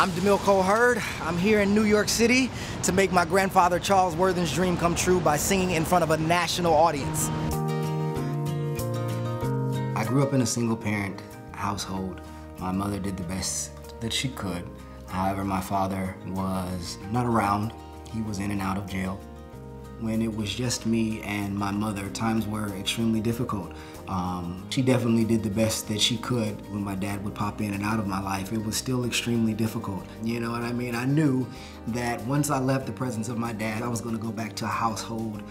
I'm DeMille Cole Hurd. I'm here in New York City to make my grandfather Charles Worthen's dream come true by singing in front of a national audience. I grew up in a single-parent household. My mother did the best that she could. However, my father was not around. He was in and out of jail. When it was just me and my mother, times were extremely difficult. She definitely did the best that she could. When my dad would pop in and out of my life, it was still extremely difficult. You know what I mean? I knew that once I left the presence of my dad, I was gonna go back to a household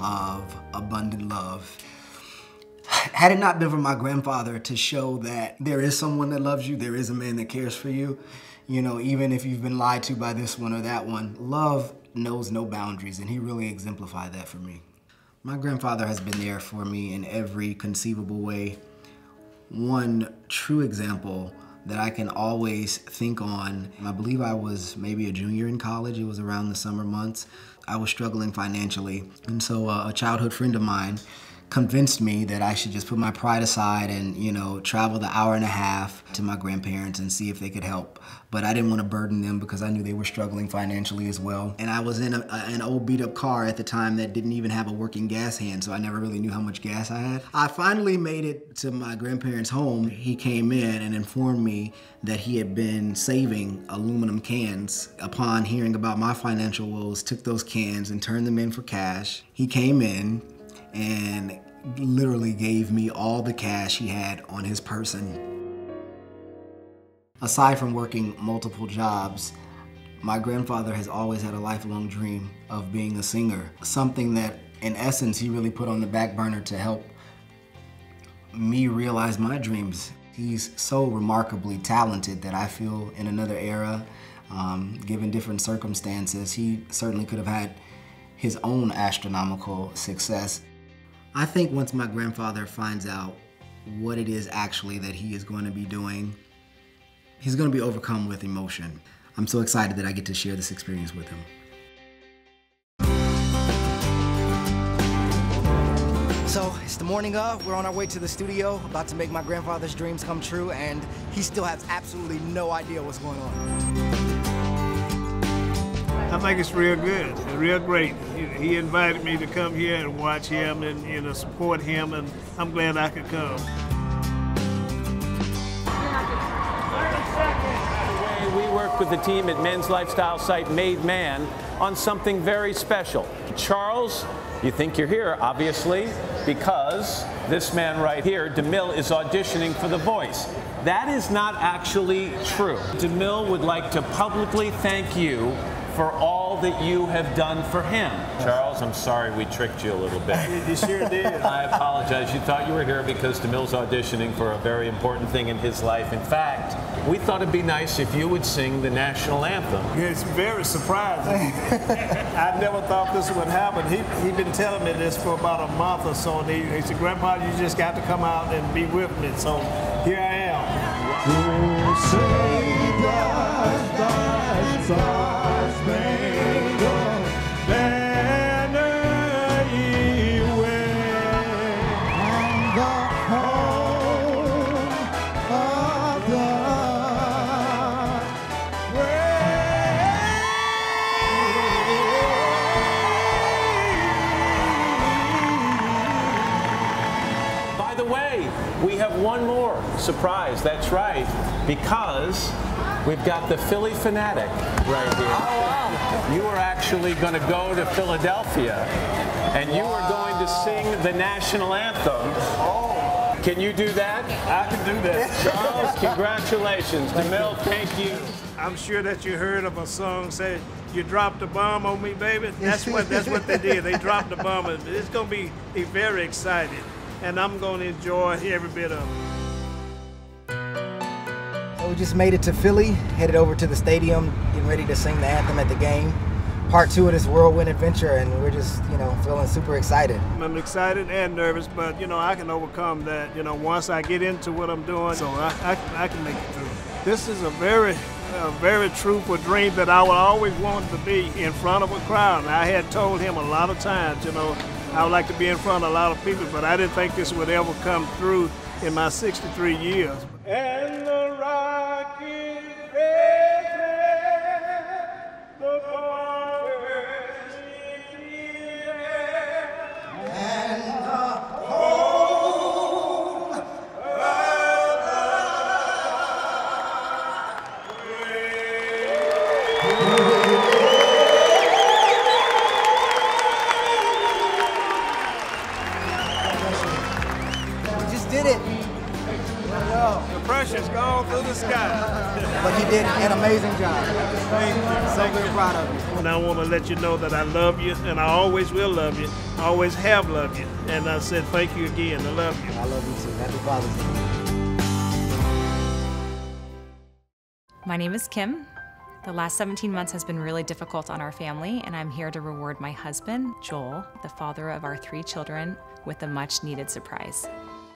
of abundant love. Had it not been for my grandfather to show that there is someone that loves you, there is a man that cares for you, you know, even if you've been lied to by this one or that one, love knows no boundaries, and he really exemplified that for me. My grandfather has been there for me in every conceivable way. One true example that I can always think on, I believe I was maybe a junior in college, it was around the summer months. I was struggling financially, and so a childhood friend of mine convinced me that I should just put my pride aside and, you know, travel the hour and a half to my grandparents and see if they could help. But I didn't want to burden them because I knew they were struggling financially as well. And I was in an old beat up car at the time that didn't even have a working gas hand, so I never really knew how much gas I had. I finally made it to my grandparents' home. He came in and informed me that he had been saving aluminum cans. Upon hearing about my financial woes, took those cans and turned them in for cash. He came in and literally gave me all the cash he had on his person. Aside from working multiple jobs, my grandfather has always had a lifelong dream of being a singer, something that in essence he really put on the back burner to help me realize my dreams. He's so remarkably talented that I feel in another era, given different circumstances, he certainly could have had his own astronomical success. I think once my grandfather finds out what it is actually that he is going to be doing, he's going to be overcome with emotion. I'm so excited that I get to share this experience with him. So it's the morning of, we're on our way to the studio, about to make my grandfather's dreams come true, and he still has absolutely no idea what's going on. I think it's real good, it's real great. He invited me to come here and watch him and, you know, support him, and I'm glad I could come. We worked with the team at men's lifestyle site Made Man on something very special. Charles, you think you're here, obviously, because this man right here, DeMille, is auditioning for The Voice. That is not actually true. DeMille would like to publicly thank you for all that you have done for him. Charles, I'm sorry we tricked you a little bit. You sure did. I apologize. You thought you were here because DeMille's auditioning for a very important thing in his life. In fact, we thought it'd be nice if you would sing the national anthem. It's very surprising. I never thought this would happen. He'd been telling me this for about a month or so, and he said, Grandpa, you just got to come out and be with me. So here I am. We have one more surprise, that's right, because we've got the Philly Fanatic right here. Oh, wow. You are actually going to go to Philadelphia, and you are going to sing the national anthem. Oh. Can you do that? I can do that. Charles, congratulations. DeMille, thank you. I'm sure that you heard of a song say, "You dropped a bomb on me, baby." That's what they did. They dropped the bomb. It's going to be very exciting, and I'm going to enjoy every bit of it. So we just made it to Philly, headed over to the stadium, getting ready to sing the anthem at the game. Part 2 of this whirlwind adventure, and we're just, you know, feeling super excited. I'm excited and nervous, but, you know, I can overcome that, you know, once I get into what I'm doing, so I can make it through. This is a very truthful dream that I would always want to be in front of a crowd. And I had told him a lot of times, you know, I would like to be in front of a lot of people, but I didn't think this would ever come through in my 63 years. And the rock is ready. did it. The pressure's gone through the sky. But he did an amazing job. Thank you. So very proud of you. And I want to let you know that I love you, and I always will love you. I always have loved you. And I said thank you again. I love you. I love you too. Happy Father's Day. My name is Kim. The last 17 months has been really difficult on our family, and I'm here to reward my husband, Joel, the father of our 3 children, with a much-needed surprise.